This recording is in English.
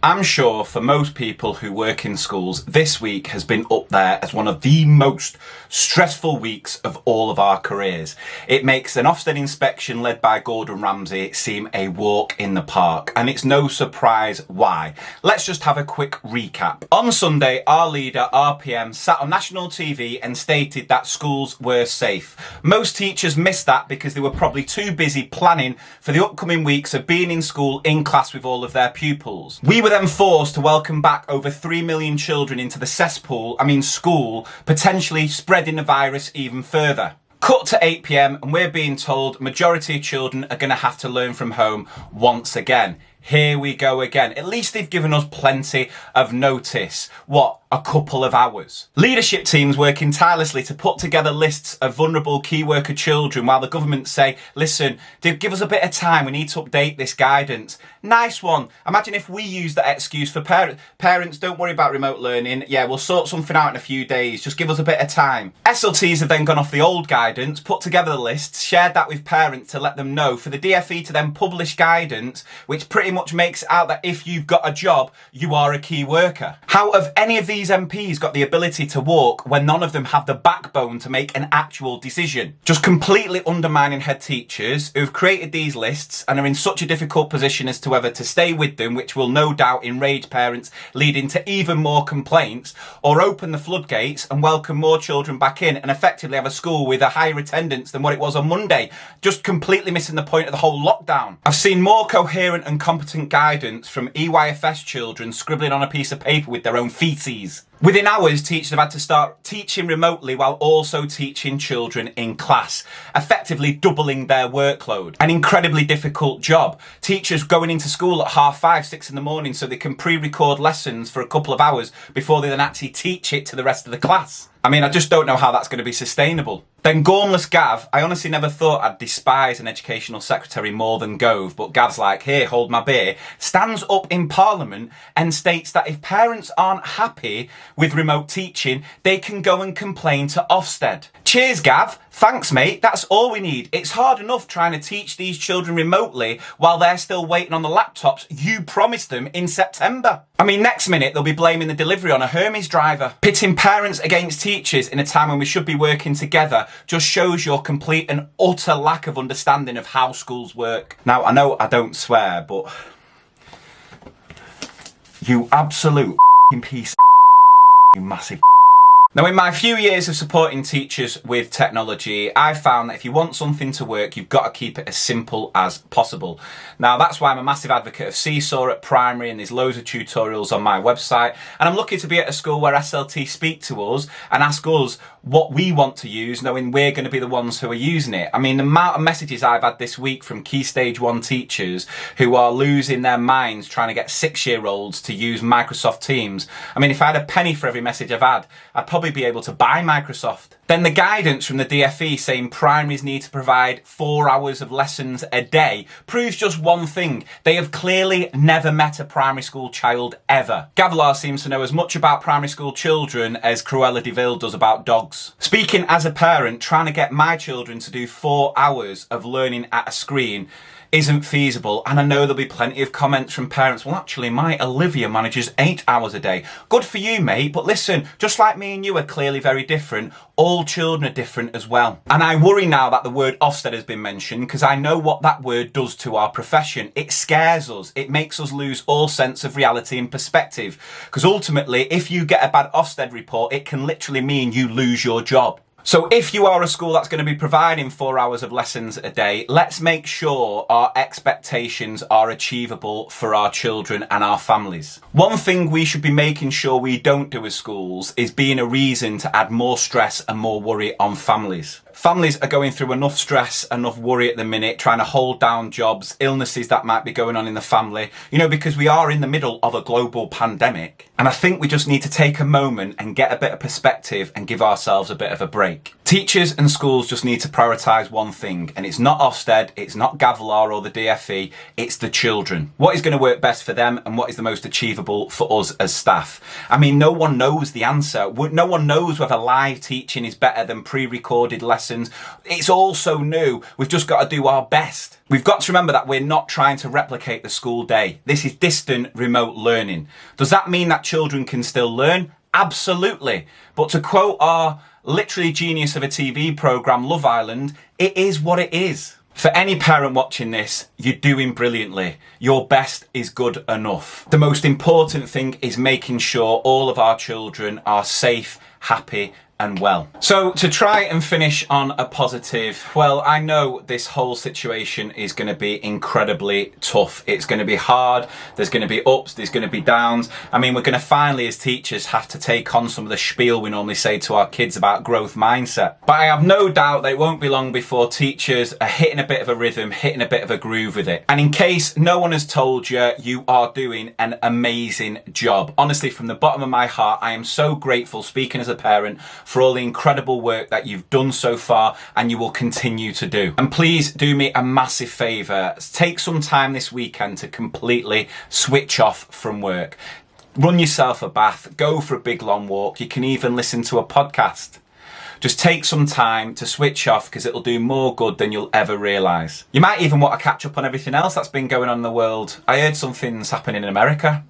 I'm sure for most people who work in schools, this week has been up there as one of the most stressful weeks of all of our careers. It makes an Ofsted inspection led by Gordon Ramsay seem a walk in the park, and it's no surprise why. Let's just have a quick recap. On Sunday, our leader, RPM, sat on national TV and stated that schools were safe. Most teachers missed that because they were probably too busy planning for the upcoming weeks of being in school in class with all of their pupils. We were then forced to welcome back over 3 million children into the cesspool, school, potentially spreading the virus even further. Cut to 8 p.m. and we're being told majority of children are going to have to learn from home once again. Here we go again. At least they've given us plenty of notice. What? A couple of hours. Leadership teams working tirelessly to put together lists of vulnerable key worker children while the government say, listen, give us a bit of time, we need to update this guidance. Nice one. Imagine if we use that excuse for parents. Parents, don't worry about remote learning. Yeah, we'll sort something out in a few days. Just give us a bit of time. SLTs have then gone off the old guidance, put together the lists, shared that with parents to let them know, for the DfE to then publish guidance, which pretty much makes it out that if you've got a job, you are a key worker. How have any of these MPs got the ability to walk when none of them have the backbone to make an actual decision? Just completely undermining head teachers who've created these lists and are in such a difficult position as to whether to stay with them, which will no doubt enrage parents, leading to even more complaints, or open the floodgates and welcome more children back in and effectively have a school with a higher attendance than what it was on Monday. Just completely missing the point of the whole lockdown. I've seen more coherent and competent guidance from EYFS children scribbling on a piece of paper with their own feces. Within hours, teachers have had to start teaching remotely while also teaching children in class, effectively doubling their workload. An incredibly difficult job. Teachers going into school at 5:30, 6 in the morning so they can pre-record lessons for a couple of hours before they then actually teach it to the rest of the class. I just don't know how that's going to be sustainable. Then Gormless Gav, I honestly never thought I'd despise an educational secretary more than Gove, but Gav's like, here, hold my beer, stands up in Parliament and states that if parents aren't happy with remote teaching, they can go and complain to Ofsted. Cheers, Gav. Thanks, mate. That's all we need. It's hard enough trying to teach these children remotely while they're still waiting on the laptops you promised them in September. Next minute they'll be blaming the delivery on a Hermes driver. Pitting parents against teachers in a time when we should be working together just shows your complete and utter lack of understanding of how schools work. Now, I know I don't swear, but you absolute piece of you massive. Now, in my few years of supporting teachers with technology, I've found that if you want something to work, you've got to keep it as simple as possible. Now, that's why I'm a massive advocate of Seesaw at primary, and there's loads of tutorials on my website. And I'm lucky to be at a school where SLT speak to us and ask us what we want to use, knowing we're going to be the ones who are using it. The amount of messages I've had this week from Key Stage 1 teachers who are losing their minds trying to get 6-year-olds to use Microsoft Teams. If I had a penny for every message I've had, I'd probably be able to buy Microsoft. Then the guidance from the DfE saying primaries need to provide 4 hours of lessons a day proves just one thing. They have clearly never met a primary school child ever. Gavilar seems to know as much about primary school children as Cruella de Vil does about dogs. Speaking as a parent, trying to get my children to do 4 hours of learning at a screen isn't feasible, and I know there'll be plenty of comments from parents, well actually my Olivia manages 8 hours a day. Good for you, mate, but listen, just like me and you are clearly very different, all children are different as well. And I worry now that the word Ofsted has been mentioned, because I know what that word does to our profession. It scares us. It makes us lose all sense of reality and perspective, because ultimately if you get a bad Ofsted report, it can literally mean you lose your job. So if you are a school that's going to be providing 4 hours of lessons a day, let's make sure our expectations are achievable for our children and our families. One thing we should be making sure we don't do as schools is being a reason to add more stress and more worry on families. Families are going through enough stress, enough worry at the minute, trying to hold down jobs, illnesses that might be going on in the family, because we are in the middle of a global pandemic. And I think we just need to take a moment and get a bit of perspective and give ourselves a bit of a break. Teachers and schools just need to prioritise one thing, and it's not Ofsted, it's not Gavilar or the DFE, it's the children. What is going to work best for them and what is the most achievable for us as staff? I mean, no one knows the answer. No one knows whether live teaching is better than pre-recorded lessons. It's all so new. We've just got to do our best. We've got to remember that we're not trying to replicate the school day. This is distant, remote learning. Does that mean that children can still learn? Absolutely. But to quote our literally genius of a TV programme, Love Island, it is what it is. For any parent watching this, you're doing brilliantly. Your best is good enough. The most important thing is making sure all of our children are safe, happy, and well. So to try and finish on a positive, well, I know this whole situation is going to be incredibly tough. It's going to be hard. There's going to be ups, there's going to be downs. I mean, we're going to finally, as teachers, have to take on some of the spiel we normally say to our kids about growth mindset. But I have no doubt that it won't be long before teachers are hitting a bit of a rhythm, hitting a bit of a groove with it. And in case no one has told you, you are doing an amazing job. Honestly, from the bottom of my heart, I am so grateful, speaking as a parent, for all the incredible work that you've done so far and you will continue to do. And please do me a massive favour. Take some time this weekend to completely switch off from work. Run yourself a bath, go for a big long walk. You can even listen to a podcast. Just take some time to switch off because it'll do more good than you'll ever realise. You might even want to catch up on everything else that's been going on in the world. I heard some things happening in America.